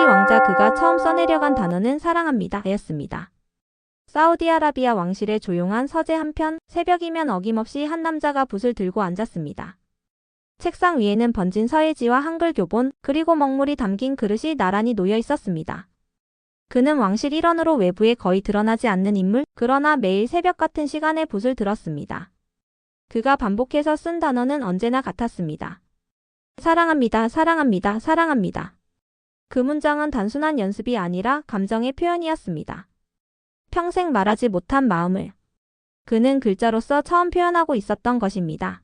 왕자 그가 처음 써내려간 단어는 사랑합니다 였습니다. 사우디아라비아 왕실의 조용한 서재 한편 새벽이면 어김없이 한 남자가 붓을 들고 앉았습니다. 책상 위에는 번진 서예지와 한글 교본 그리고 먹물이 담긴 그릇이 나란히 놓여 있었습니다. 그는 왕실 일원으로 외부에 거의 드러나지 않는 인물, 그러나 매일 새벽 같은 시간에 붓을 들었습니다. 그가 반복해서 쓴 단어는 언제나 같았습니다. 사랑합니다, 사랑합니다, 사랑합니다. 그 문장은 단순한 연습이 아니라 감정의 표현이었습니다. 평생 말하지 못한 마음을 그는 글자로서 처음 표현하고 있었던 것입니다.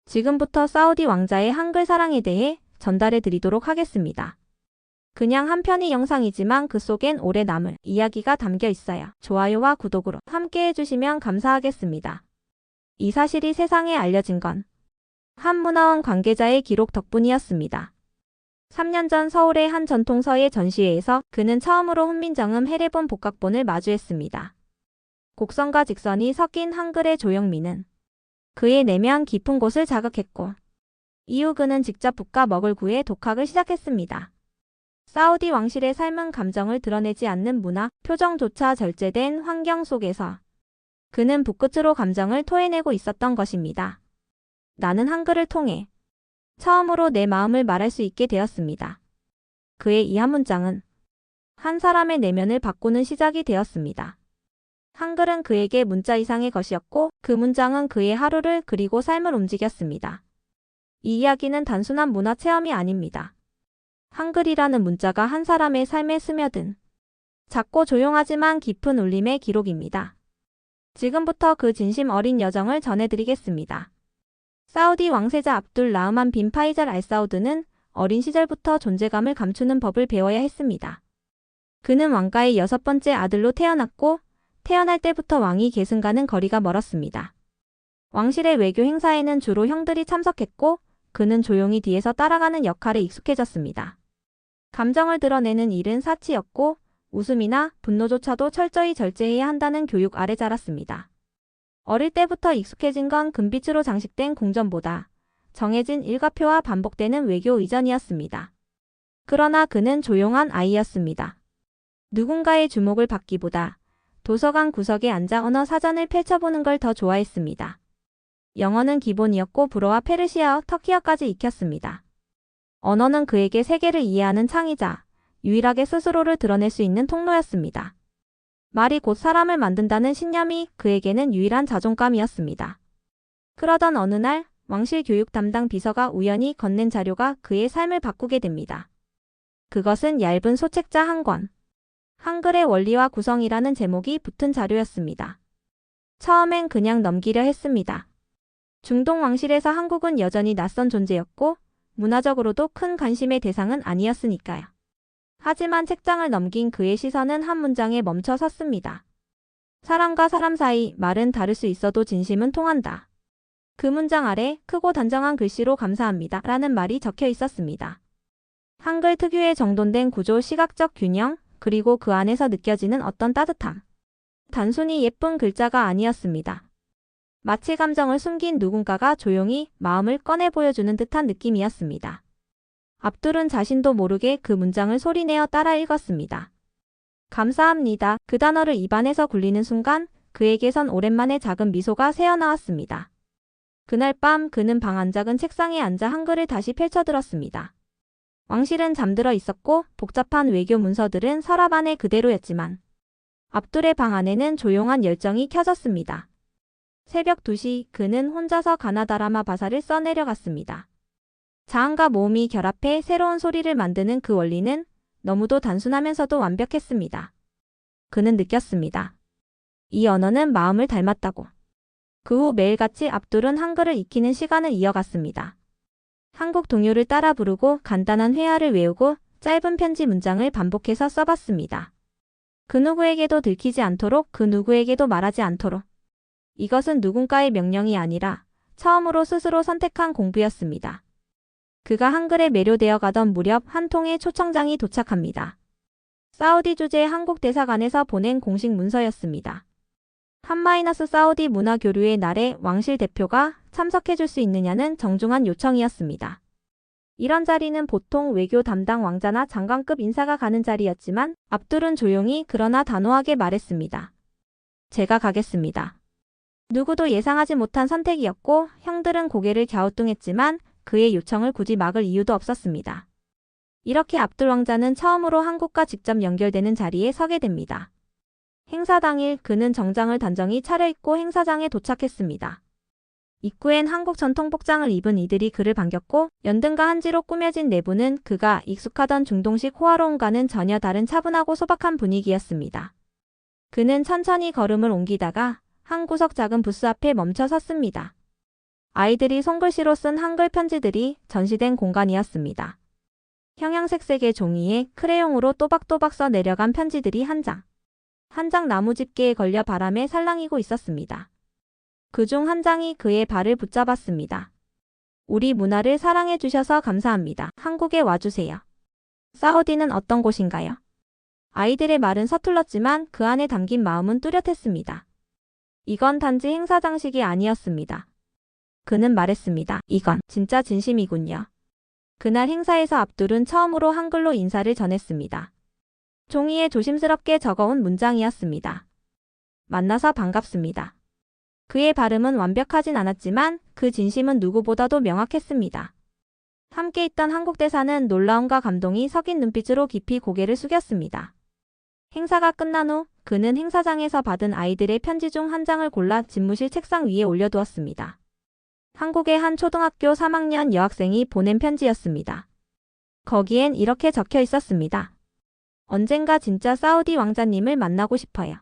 지금부터 사우디 왕자의 한글 사랑에 대해 전달해 드리도록 하겠습니다. 그냥 한 편의 영상이지만 그 속엔 오래 남을 이야기가 담겨 있어요. 좋아요와 구독으로 함께 해주시면 감사하겠습니다. 이 사실이 세상에 알려진 건 한 문화원 관계자의 기록 덕분이었습니다. 3년 전 서울의 한 전통서예 전시회에서 그는 처음으로 훈민정음 해례본 복각본을 마주했습니다. 곡선과 직선이 섞인 한글의 조형미는 그의 내면 깊은 곳을 자극했고 이후 그는 직접 붓과 먹을 구해 독학을 시작했습니다. 사우디 왕실의 삶은 감정을 드러내지 않는 문화, 표정조차 절제된 환경 속에서 그는 붓끝으로 감정을 토해내고 있었던 것입니다. 나는 한글을 통해 처음으로 내 마음을 말할 수 있게 되었습니다. 그의 이 한 문장은 한 사람의 내면을 바꾸는 시작이 되었습니다. 한글은 그에게 문자 이상의 것이었고 그 문장은 그의 하루를 그리고 삶을 움직였습니다. 이 이야기는 단순한 문화 체험이 아닙니다. 한글이라는 문자가 한 사람의 삶에 스며든 작고 조용하지만 깊은 울림의 기록입니다. 지금부터 그 진심 어린 여정을 전해드리겠습니다. 사우디 왕세자 압둘 라흐만 빈 파이잘 알사우드는 어린 시절부터 존재감을 감추는 법을 배워야 했습니다. 그는 왕가의 6번째 아들로 태어났고 태어날 때부터 왕위 계승과는 거리가 멀었습니다. 왕실의 외교 행사에는 주로 형들이 참석했고 그는 조용히 뒤에서 따라가는 역할에 익숙해졌습니다. 감정을 드러내는 일은 사치였고 웃음이나 분노조차도 철저히 절제해야 한다는 교육 아래 자랐습니다. 어릴 때부터 익숙해진 건 금빛으로 장식된 궁전보다 정해진 일과표와 반복되는 외교 의전이었습니다. 그러나 그는 조용한 아이였습니다. 누군가의 주목을 받기보다 도서관 구석에 앉아 언어 사전을 펼쳐보는 걸 더 좋아했습니다. 영어는 기본이었고 불어와 페르시아어, 터키어까지 익혔습니다. 언어는 그에게 세계를 이해하는 창이자 유일하게 스스로를 드러낼 수 있는 통로였습니다. 말이 곧 사람을 만든다는 신념이 그에게는 유일한 자존감이었습니다. 그러던 어느 날 왕실 교육 담당 비서가 우연히 건넨 자료가 그의 삶을 바꾸게 됩니다. 그것은 얇은 소책자 한 권. 한글의 원리와 구성이라는 제목이 붙은 자료였습니다. 처음엔 그냥 넘기려 했습니다. 중동 왕실에서 한국은 여전히 낯선 존재였고 문화적으로도 큰 관심의 대상은 아니었으니까요. 하지만 책장을 넘긴 그의 시선은 한 문장에 멈춰 섰습니다. 사람과 사람 사이 말은 다를 수 있어도 진심은 통한다. 그 문장 아래 크고 단정한 글씨로 감사합니다 라는 말이 적혀 있었습니다. 한글 특유의 정돈된 구조, 시각적 균형, 그리고 그 안에서 느껴지는 어떤 따뜻함. 단순히 예쁜 글자가 아니었습니다. 마치 감정을 숨긴 누군가가 조용히 마음을 꺼내 보여주는 듯한 느낌이었습니다. 압둘은 자신도 모르게 그 문장을 소리내어 따라 읽었습니다. 감사합니다. 그 단어를 입안에서 굴리는 순간 그에게선 오랜만에 작은 미소가 새어나왔습니다. 그날 밤 그는 방 안작은 책상에 앉아 한글을 다시 펼쳐들었습니다. 왕실은 잠들어 있었고 복잡한 외교 문서들은 서랍 안에 그대로였지만 압둘의 방 안에는 조용한 열정이 켜졌습니다. 새벽 2시 그는 혼자서 가나다라마 바사를 써내려갔습니다. 자음과 모음이 결합해 새로운 소리를 만드는 그 원리는 너무도 단순하면서도 완벽했습니다. 그는 느꼈습니다. 이 언어는 마음을 닮았다고. 그 후 매일같이 압둘은 한글을 익히는 시간을 이어갔습니다. 한국 동요를 따라 부르고 간단한 회화를 외우고 짧은 편지 문장을 반복해서 써봤습니다. 그 누구에게도 들키지 않도록, 그 누구에게도 말하지 않도록. 이것은 누군가의 명령이 아니라 처음으로 스스로 선택한 공부였습니다. 그가 한글에 매료되어 가던 무렵 한 통의 초청장이 도착합니다. 사우디 주재 한국 대사관에서 보낸 공식 문서였습니다. 사우디 문화교류의 날에 왕실 대표가 참석해줄 수 있느냐는 정중한 요청이었습니다. 이런 자리는 보통 외교 담당 왕자나 장관급 인사가 가는 자리였지만 압둘은 조용히 그러나 단호하게 말했습니다. 제가 가겠습니다. 누구도 예상하지 못한 선택이었고 형들은 고개를 갸우뚱했지만 그의 요청을 굳이 막을 이유도 없었습니다. 이렇게 압둘 왕자는 처음으로 한국과 직접 연결되는 자리에 서게 됩니다. 행사 당일 그는 정장을 단정히 차려입고 행사장에 도착했습니다. 입구엔 한국 전통 복장을 입은 이들이 그를 반겼고 연등과 한지로 꾸며진 내부는 그가 익숙하던 중동식 호화로움과는 전혀 다른 차분하고 소박한 분위기였습니다. 그는 천천히 걸음을 옮기다가 한 구석 작은 부스 앞에 멈춰 섰습니다. 아이들이 손글씨로 쓴 한글 편지들이 전시된 공간이었습니다. 형형색색의 종이에 크레용으로 또박또박 써 내려간 편지들이 한 장 나무 집게에 걸려 바람에 살랑이고 있었습니다. 그중 한 장이 그의 발을 붙잡았습니다. 우리 문화를 사랑해 주셔서 감사합니다. 한국에 와주세요. 사우디는 어떤 곳인가요? 아이들의 말은 서툴렀지만 그 안에 담긴 마음은 뚜렷했습니다. 이건 단지 행사 장식이 아니었습니다. 그는 말했습니다. 이건 진짜 진심이군요. 그날 행사에서 압둘은 처음으로 한글로 인사를 전했습니다. 종이에 조심스럽게 적어온 문장이었습니다. 만나서 반갑습니다. 그의 발음은 완벽하진 않았지만 그 진심은 누구보다도 명확했습니다. 함께 있던 한국 대사는 놀라움과 감동이 섞인 눈빛으로 깊이 고개를 숙였습니다. 행사가 끝난 후 그는 행사장에서 받은 아이들의 편지 중 한 장을 골라 집무실 책상 위에 올려두었습니다. 한국의 한 초등학교 3학년 여학생이 보낸 편지였습니다. 거기엔 이렇게 적혀 있었습니다. 언젠가 진짜 사우디 왕자님을 만나고 싶어요.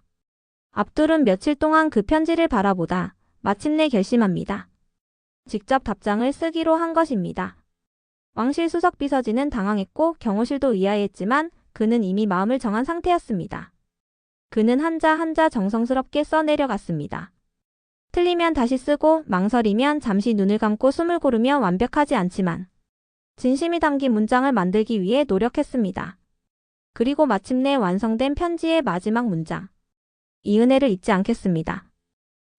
압둘은 며칠 동안 그 편지를 바라보다 마침내 결심합니다. 직접 답장을 쓰기로 한 것입니다. 왕실 수석 비서진은 당황했고 경호실도 의아해했지만 그는 이미 마음을 정한 상태였습니다. 그는 한자 한자 정성스럽게 써내려갔습니다. 틀리면 다시 쓰고 망설이면 잠시 눈을 감고 숨을 고르며 완벽하지 않지만 진심이 담긴 문장을 만들기 위해 노력했습니다. 그리고 마침내 완성된 편지의 마지막 문장. 이 은혜를 잊지 않겠습니다.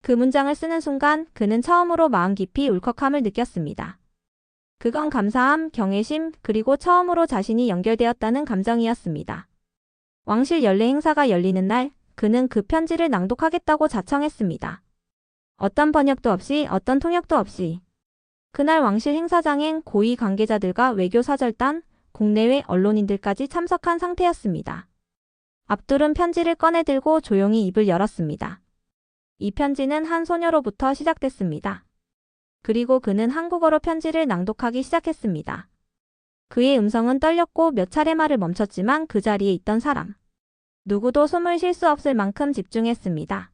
그 문장을 쓰는 순간 그는 처음으로 마음 깊이 울컥함을 느꼈습니다. 그건 감사함, 경외심, 그리고 처음으로 자신이 연결되었다는 감정이었습니다. 왕실 연례 행사가 열리는 날 그는 그 편지를 낭독하겠다고 자청했습니다. 어떤 번역도 없이 어떤 통역도 없이. 그날 왕실 행사장엔 고위 관계자들과 외교사절단, 국내외 언론인들까지 참석한 상태였습니다. 압둘은 편지를 꺼내들고 조용히 입을 열었습니다. 이 편지는 한 소녀로부터 시작됐습니다. 그리고 그는 한국어로 편지를 낭독하기 시작했습니다. 그의 음성은 떨렸고 몇 차례 말을 멈췄지만 그 자리에 있던 사람 누구도 숨을 쉴 수 없을 만큼 집중했습니다.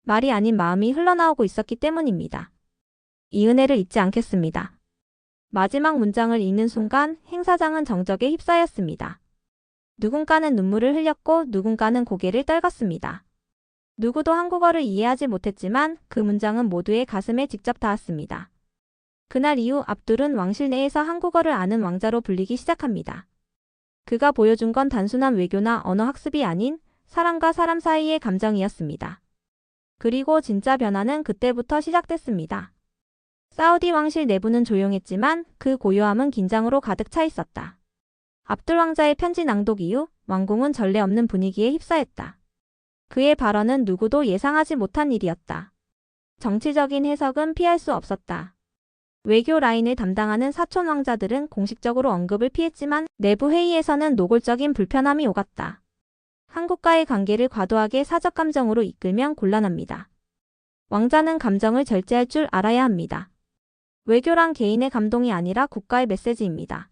말이 아닌 마음이 흘러나오고 있었기 때문입니다. 이 은혜를 잊지 않겠습니다. 마지막 문장을 읽는 순간 행사장은 정적에 휩싸였습니다. 누군가는 눈물을 흘렸고 누군가는 고개를 떨궜습니다. 누구도 한국어를 이해하지 못했지만 그 문장은 모두의 가슴에 직접 닿았습니다. 그날 이후 압둘은 왕실 내에서 한국어를 아는 왕자로 불리기 시작합니다. 그가 보여준 건 단순한 외교나 언어 학습이 아닌 사람과 사람 사이의 감정이었습니다. 그리고 진짜 변화는 그때부터 시작됐습니다. 사우디 왕실 내부는 조용했지만 그 고요함은 긴장으로 가득 차 있었다. 압둘 왕자의 편지 낭독 이후 왕궁은 전례 없는 분위기에 휩싸였다. 그의 발언은 누구도 예상하지 못한 일이었다. 정치적인 해석은 피할 수 없었다. 외교 라인을 담당하는 사촌 왕자들은 공식적으로 언급을 피했지만 내부 회의에서는 노골적인 불편함이 오갔다. 한국과의 관계를 과도하게 사적 감정으로 이끌면 곤란합니다. 왕자는 감정을 절제할 줄 알아야 합니다. 외교란 개인의 감동이 아니라 국가의 메시지입니다.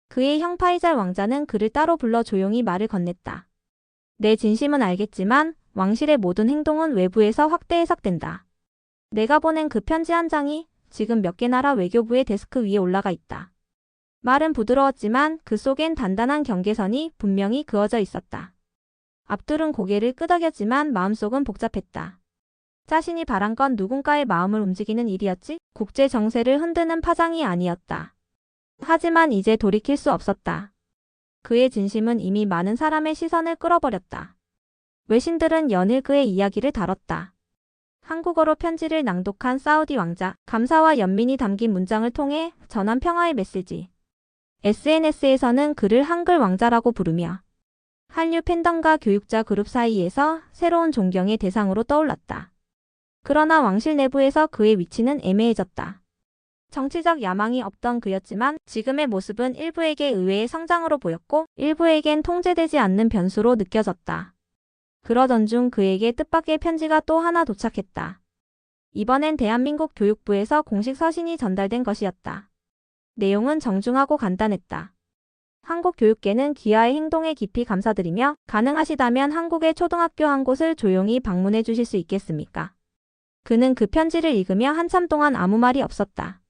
그의 형 파이잘 왕자는 그를 따로 불러 조용히 말을 건넸다. 내 진심은 알겠지만 왕실의 모든 행동은 외부에서 확대 해석된다. 내가 보낸 그 편지 한 장이 지금 몇 개 나라 외교부의 데스크 위에 올라가 있다. 말은 부드러웠지만 그 속엔 단단한 경계선이 분명히 그어져 있었다. 압둘은 고개를 끄덕였지만 마음속은 복잡했다. 자신이 바란 건 누군가의 마음을 움직이는 일이었지 국제 정세를 흔드는 파장이 아니었다. 하지만 이제 돌이킬 수 없었다. 그의 진심은 이미 많은 사람의 시선을 끌어버렸다. 외신들은 연일 그의 이야기를 다뤘다. 한국어로 편지를 낭독한 사우디 왕자, 감사와 연민이 담긴 문장을 통해 전한 평화의 메시지. SNS에서는 그를 한글 왕자라고 부르며 한류 팬덤과 교육자 그룹 사이에서 새로운 존경의 대상으로 떠올랐다. 그러나 왕실 내부에서 그의 위치는 애매해졌다. 정치적 야망이 없던 그였지만 지금의 모습은 일부에게 의외의 성장으로 보였고 일부에겐 통제되지 않는 변수로 느껴졌다. 그러던 중 그에게 뜻밖의 편지가 또 하나 도착했다. 이번엔 대한민국 교육부에서 공식 서신이 전달된 것이었다. 내용은 정중하고 간단했다. 한국 교육계는 귀하의 행동에 깊이 감사드리며 가능하시다면 한국의 초등학교 한 곳을 조용히 방문해 주실 수 있겠습니까? 그는 그 편지를 읽으며 한참 동안 아무 말이 없었다.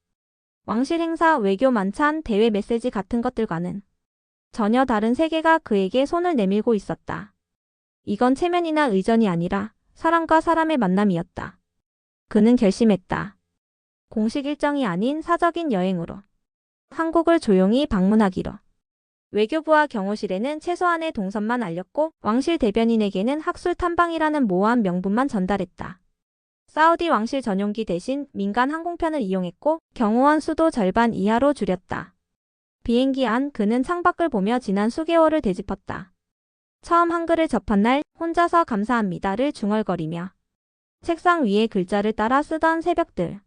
왕실 행사, 외교 만찬, 대외 메시지 같은 것들과는 전혀 다른 세계가 그에게 손을 내밀고 있었다. 이건 체면이나 의전이 아니라 사람과 사람의 만남이었다. 그는 결심했다. 공식 일정이 아닌 사적인 여행으로 한국을 조용히 방문하기로. 외교부와 경호실에는 최소한의 동선만 알렸고 왕실 대변인에게는 학술 탐방이라는 모호한 명분만 전달했다. 사우디 왕실 전용기 대신 민간 항공편을 이용했고 경호원 수도 절반 이하로 줄였다. 비행기 안 그는 창밖을 보며 지난 수개월을 되짚었다. 처음 한글을 접한 날 혼자서 감사합니다를 중얼거리며 책상 위에 글자를 따라 쓰던 새벽들.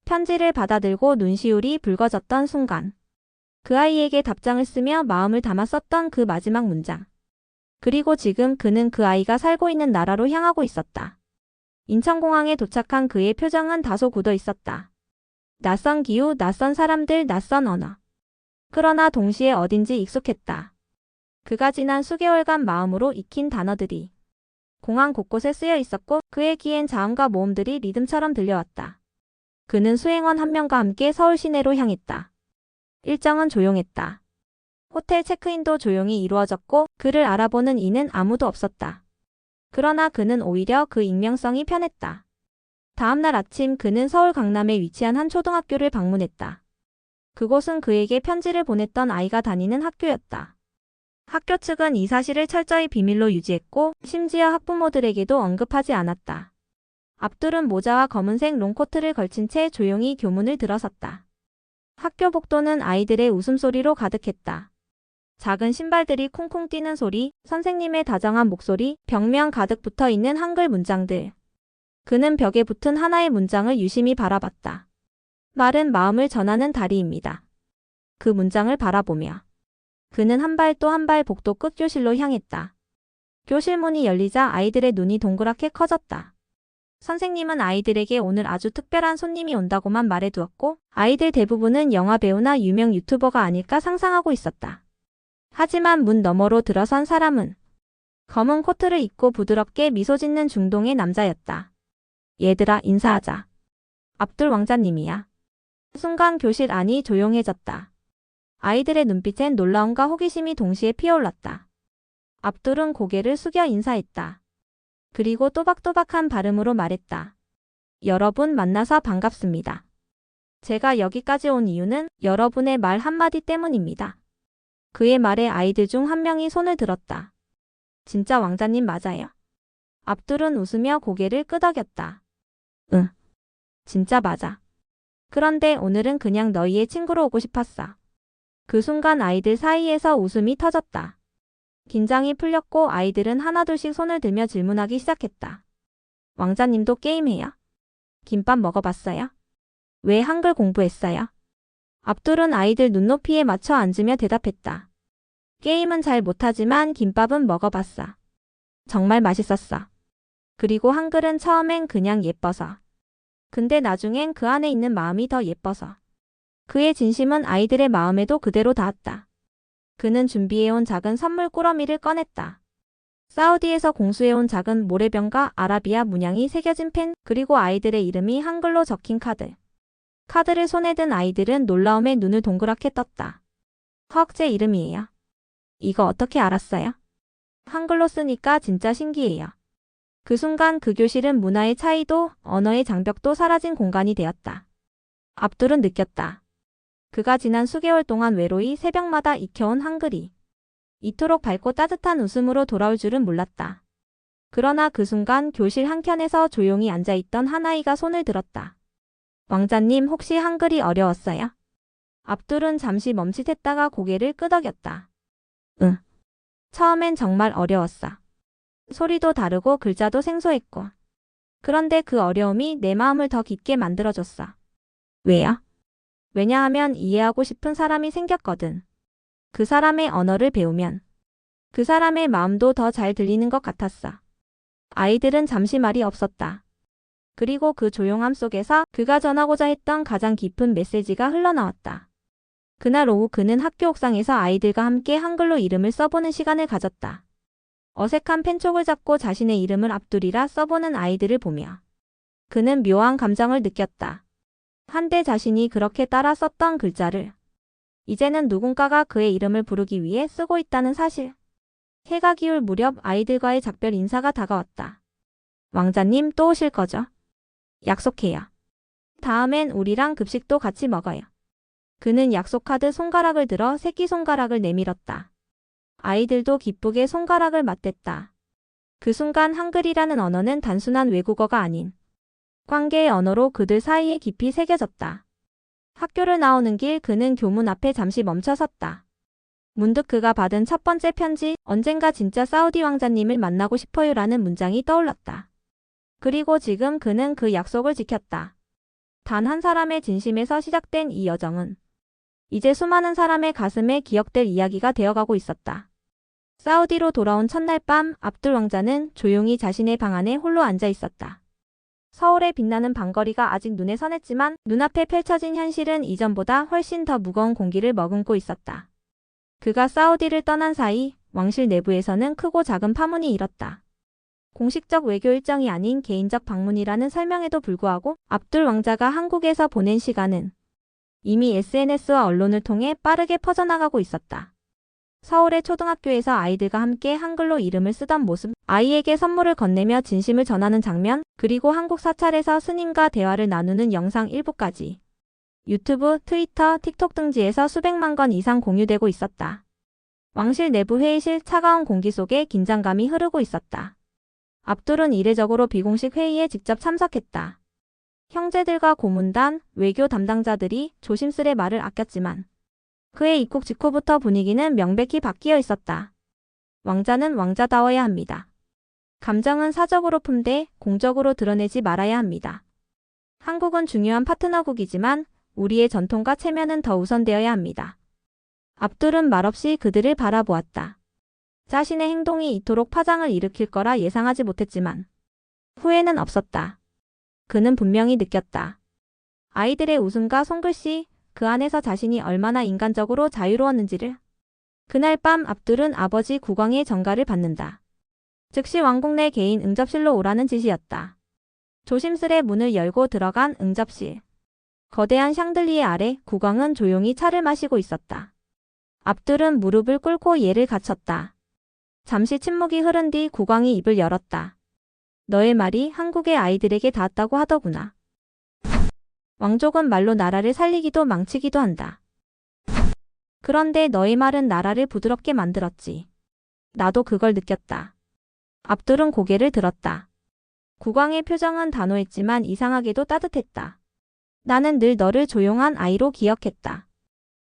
편지를 받아들고 눈시울이 붉어졌던 순간. 그 아이에게 답장을 쓰며 마음을 담아 썼던 그 마지막 문장. 그리고 지금 그는 그 아이가 살고 있는 나라로 향하고 있었다. 인천공항에 도착한 그의 표정은 다소 굳어 있었다. 낯선 기후, 낯선 사람들, 낯선 언어. 그러나 동시에 어딘지 익숙했다. 그가 지난 수개월간 마음으로 익힌 단어들이 공항 곳곳에 쓰여 있었고 그의 귀엔 자음과 모음들이 리듬처럼 들려왔다. 그는 수행원 한 명과 함께 서울 시내로 향했다. 일정은 조용했다. 호텔 체크인도 조용히 이루어졌고 그를 알아보는 이는 아무도 없었다. 그러나 그는 오히려 그 익명성이 편했다. 다음날 아침 그는 서울 강남에 위치한 한 초등학교를 방문했다. 그곳은 그에게 편지를 보냈던 아이가 다니는 학교였다. 학교 측은 이 사실을 철저히 비밀로 유지했고 심지어 학부모들에게도 언급하지 않았다. 압둘은 모자와 검은색 롱코트를 걸친 채 조용히 교문을 들어섰다. 학교 복도는 아이들의 웃음소리로 가득했다. 작은 신발들이 쿵쿵 뛰는 소리, 선생님의 다정한 목소리, 벽면 가득 붙어있는 한글 문장들. 그는 벽에 붙은 하나의 문장을 유심히 바라봤다. 마른 마음을 전하는 다리입니다. 그 문장을 바라보며 그는 한 발 또 한 발 복도 끝 교실로 향했다. 교실 문이 열리자 아이들의 눈이 동그랗게 커졌다. 선생님은 아이들에게 오늘 아주 특별한 손님이 온다고만 말해두었고 아이들 대부분은 영화배우나 유명 유튜버가 아닐까 상상하고 있었다. 하지만 문 너머로 들어선 사람은 검은 코트를 입고 부드럽게 미소 짓는 중동의 남자였다. 얘들아 인사하자. 압둘 왕자님이야. 순간 교실 안이 조용해졌다. 아이들의 눈빛엔 놀라움과 호기심이 동시에 피어올랐다. 압둘은 고개를 숙여 인사했다. 그리고 또박또박한 발음으로 말했다. 여러분 만나서 반갑습니다. 제가 여기까지 온 이유는 여러분의 말 한마디 때문입니다. 그의 말에 아이들 중 한 명이 손을 들었다. 진짜 왕자님 맞아요. 압둘은 웃으며 고개를 끄덕였다. 응. 진짜 맞아. 그런데 오늘은 그냥 너희의 친구로 오고 싶었어. 그 순간 아이들 사이에서 웃음이 터졌다. 긴장이 풀렸고 아이들은 하나둘씩 손을 들며 질문하기 시작했다. 왕자님도 게임해요? 김밥 먹어봤어요? 왜 한글 공부했어요? 압둘은 아이들 눈높이에 맞춰 앉으며 대답했다. 게임은 잘 못하지만 김밥은 먹어봤어. 정말 맛있었어. 그리고 한글은 처음엔 그냥 예뻐서. 근데 나중엔 그 안에 있는 마음이 더 예뻐서. 그의 진심은 아이들의 마음에도 그대로 닿았다. 그는 준비해온 작은 선물 꾸러미를 꺼냈다. 사우디에서 공수해온 작은 모래병과 아라비아 문양이 새겨진 펜, 그리고 아이들의 이름이 한글로 적힌 카드. 카드를 손에 든 아이들은 놀라움에 눈을 동그랗게 떴다. 헉, 제 이름이에요. 이거 어떻게 알았어요? 한글로 쓰니까 진짜 신기해요. 그 순간 그 교실은 문화의 차이도 언어의 장벽도 사라진 공간이 되었다. 압둘은 느꼈다. 그가 지난 수개월 동안 외로이 새벽마다 익혀온 한글이 이토록 밝고 따뜻한 웃음으로 돌아올 줄은 몰랐다. 그러나 그 순간 교실 한켠에서 조용히 앉아있던 한 아이가 손을 들었다. 왕자님 혹시 한글이 어려웠어요? 압둘은 잠시 멈칫했다가 고개를 끄덕였다. 응. 처음엔 정말 어려웠어. 소리도 다르고 글자도 생소했고. 그런데 그 어려움이 내 마음을 더 깊게 만들어줬어. 왜요? 왜냐하면 이해하고 싶은 사람이 생겼거든. 그 사람의 언어를 배우면 그 사람의 마음도 더 잘 들리는 것 같았어. 아이들은 잠시 말이 없었다. 그리고 그 조용함 속에서 그가 전하고자 했던 가장 깊은 메시지가 흘러나왔다. 그날 오후 그는 학교 옥상에서 아이들과 함께 한글로 이름을 써보는 시간을 가졌다. 어색한 펜촉을 잡고 자신의 이름을 압둘이라 써보는 아이들을 보며 그는 묘한 감정을 느꼈다. 한때 자신이 그렇게 따라 썼던 글자를 이제는 누군가가 그의 이름을 부르기 위해 쓰고 있다는 사실. 해가 기울 무렵 아이들과의 작별 인사가 다가왔다. 왕자님 또 오실 거죠? 약속해요. 다음엔 우리랑 급식도 같이 먹어요. 그는 약속하듯 손가락을 들어 새끼손가락을 내밀었다. 아이들도 기쁘게 손가락을 맞댔다. 그 순간 한글이라는 언어는 단순한 외국어가 아닌 관계의 언어로 그들 사이에 깊이 새겨졌다. 학교를 나오는 길 그는 교문 앞에 잠시 멈춰 섰다. 문득 그가 받은 첫 번째 편지, 언젠가 진짜 사우디 왕자님을 만나고 싶어요라는 문장이 떠올랐다. 그리고 지금 그는 그 약속을 지켰다. 단 한 사람의 진심에서 시작된 이 여정은 이제 수많은 사람의 가슴에 기억될 이야기가 되어가고 있었다. 사우디로 돌아온 첫날 밤 압둘 왕자는 조용히 자신의 방 안에 홀로 앉아 있었다. 서울의 빛나는 방거리가 아직 눈에 선했지만 눈앞에 펼쳐진 현실은 이전보다 훨씬 더 무거운 공기를 머금고 있었다. 그가 사우디를 떠난 사이 왕실 내부에서는 크고 작은 파문이 일었다. 공식적 외교 일정이 아닌 개인적 방문이라는 설명에도 불구하고 압둘 왕자가 한국에서 보낸 시간은 이미 SNS와 언론을 통해 빠르게 퍼져나가고 있었다. 서울의 초등학교에서 아이들과 함께 한글로 이름을 쓰던 모습, 아이에게 선물을 건네며 진심을 전하는 장면, 그리고 한국 사찰에서 스님과 대화를 나누는 영상 일부까지 유튜브, 트위터, 틱톡 등지에서 수백만 건 이상 공유되고 있었다. 왕실 내부 회의실 차가운 공기 속에 긴장감이 흐르고 있었다. 압둘은 이례적으로 비공식 회의에 직접 참석했다. 형제들과 고문단, 외교 담당자들이 조심스레 말을 아꼈지만 그의 입국 직후부터 분위기는 명백히 바뀌어 있었다. 왕자는 왕자다워야 합니다. 감정은 사적으로 품되 공적으로 드러내지 말아야 합니다. 한국은 중요한 파트너국이지만 우리의 전통과 체면은 더 우선되어야 합니다. 압둘은 말없이 그들을 바라보았다. 자신의 행동이 이토록 파장을 일으킬 거라 예상하지 못했지만 후회는 없었다. 그는 분명히 느꼈다. 아이들의 웃음과 손글씨, 그 안에서 자신이 얼마나 인간적으로 자유로웠는지를. 그날 밤 압둘은 아버지 국왕의 전가를 받는다. 즉시 왕궁 내 개인 응접실로 오라는 지시였다. 조심스레 문을 열고 들어간 응접실. 거대한 샹들리에 아래 국왕은 조용히 차를 마시고 있었다. 압둘은 무릎을 꿇고 예를 갖췄다. 잠시 침묵이 흐른 뒤 국왕이 입을 열었다. 너의 말이 한국의 아이들에게 닿았다고 하더구나. 왕족은 말로 나라를 살리기도 망치기도 한다. 그런데 너의 말은 나라를 부드럽게 만들었지. 나도 그걸 느꼈다. 압둘은 고개를 들었다. 국왕의 표정은 단호했지만 이상하게도 따뜻했다. 나는 늘 너를 조용한 아이로 기억했다.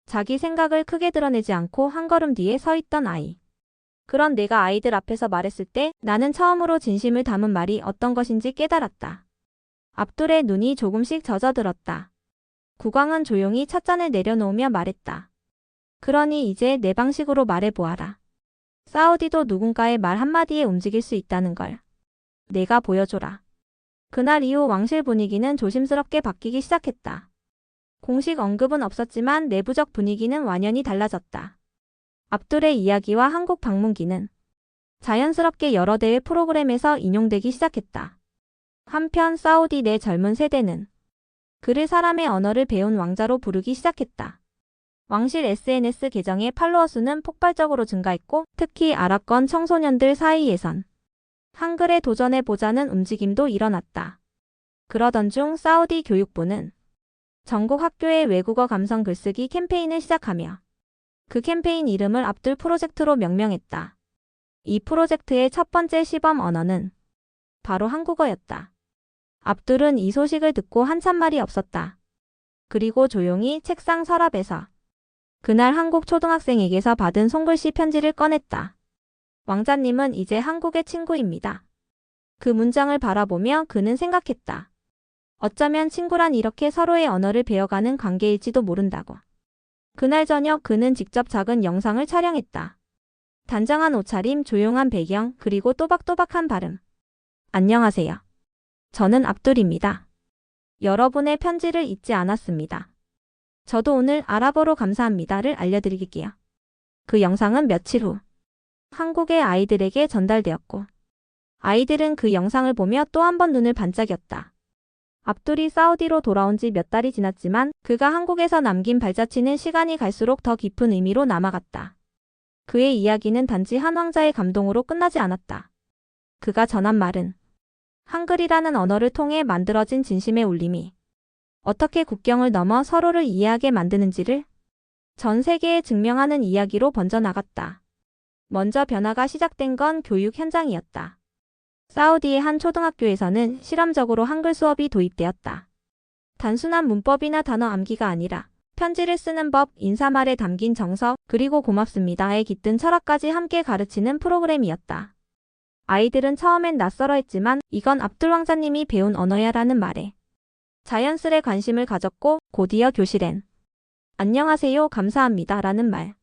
자기 생각을 크게 드러내지 않고 한 걸음 뒤에 서 있던 아이. 그런 내가 아이들 앞에서 말했을 때 나는 처음으로 진심을 담은 말이 어떤 것인지 깨달았다. 압둘의 눈이 조금씩 젖어들었다. 국왕은 조용히 찻잔을 내려놓으며 말했다. 그러니 이제 내 방식으로 말해보아라. 사우디도 누군가의 말 한마디에 움직일 수 있다는 걸. 내가 보여줘라. 그날 이후 왕실 분위기는 조심스럽게 바뀌기 시작했다. 공식 언급은 없었지만 내부적 분위기는 완연히 달라졌다. 압둘의 이야기와 한국 방문기는 자연스럽게 여러 대회 프로그램에서 인용되기 시작했다. 한편 사우디 내 젊은 세대는 그를 사람의 언어를 배운 왕자로 부르기 시작했다. 왕실 SNS 계정의 팔로워 수는 폭발적으로 증가했고 특히 아랍권 청소년들 사이에선 한글에 도전해보자는 움직임도 일어났다. 그러던 중 사우디 교육부는 전국 학교의 외국어 감성 글쓰기 캠페인을 시작하며 그 캠페인 이름을 압둘 프로젝트로 명명했다. 이 프로젝트의 첫 번째 시범 언어는 바로 한국어였다. 압둘은 이 소식을 듣고 한참 말이 없었다. 그리고 조용히 책상 서랍에서 그날 한국 초등학생에게서 받은 손글씨 편지를 꺼냈다. 왕자님은 이제 한국의 친구입니다. 그 문장을 바라보며 그는 생각했다. 어쩌면 친구란 이렇게 서로의 언어를 배워가는 관계일지도 모른다고. 그날 저녁 그는 직접 작은 영상을 촬영했다. 단정한 옷차림, 조용한 배경, 그리고 또박또박한 발음. 안녕하세요. 저는 압둘입니다. 여러분의 편지를 잊지 않았습니다. 저도 오늘 아랍어로 감사합니다를 알려드릴게요. 그 영상은 며칠 후 한국의 아이들에게 전달되었고 아이들은 그 영상을 보며 또 한 번 눈을 반짝였다. 압둘이 사우디로 돌아온 지 몇 달이 지났지만 그가 한국에서 남긴 발자취는 시간이 갈수록 더 깊은 의미로 남아갔다. 그의 이야기는 단지 한 왕자의 감동으로 끝나지 않았다. 그가 전한 말은 한글이라는 언어를 통해 만들어진 진심의 울림이 어떻게 국경을 넘어 서로를 이해하게 만드는지를 전 세계에 증명하는 이야기로 번져나갔다. 먼저 변화가 시작된 건 교육 현장이었다. 사우디의 한 초등학교에서는 실험적으로 한글 수업이 도입되었다. 단순한 문법이나 단어 암기가 아니라 편지를 쓰는 법, 인사말에 담긴 정서, 그리고 고맙습니다에 깃든 철학까지 함께 가르치는 프로그램이었다. 아이들은 처음엔 낯설어했지만 이건 압둘 왕자님이 배운 언어야라는 말에 자연스레 관심을 가졌고 곧이어 교실엔 안녕하세요, 감사합니다 라는 말,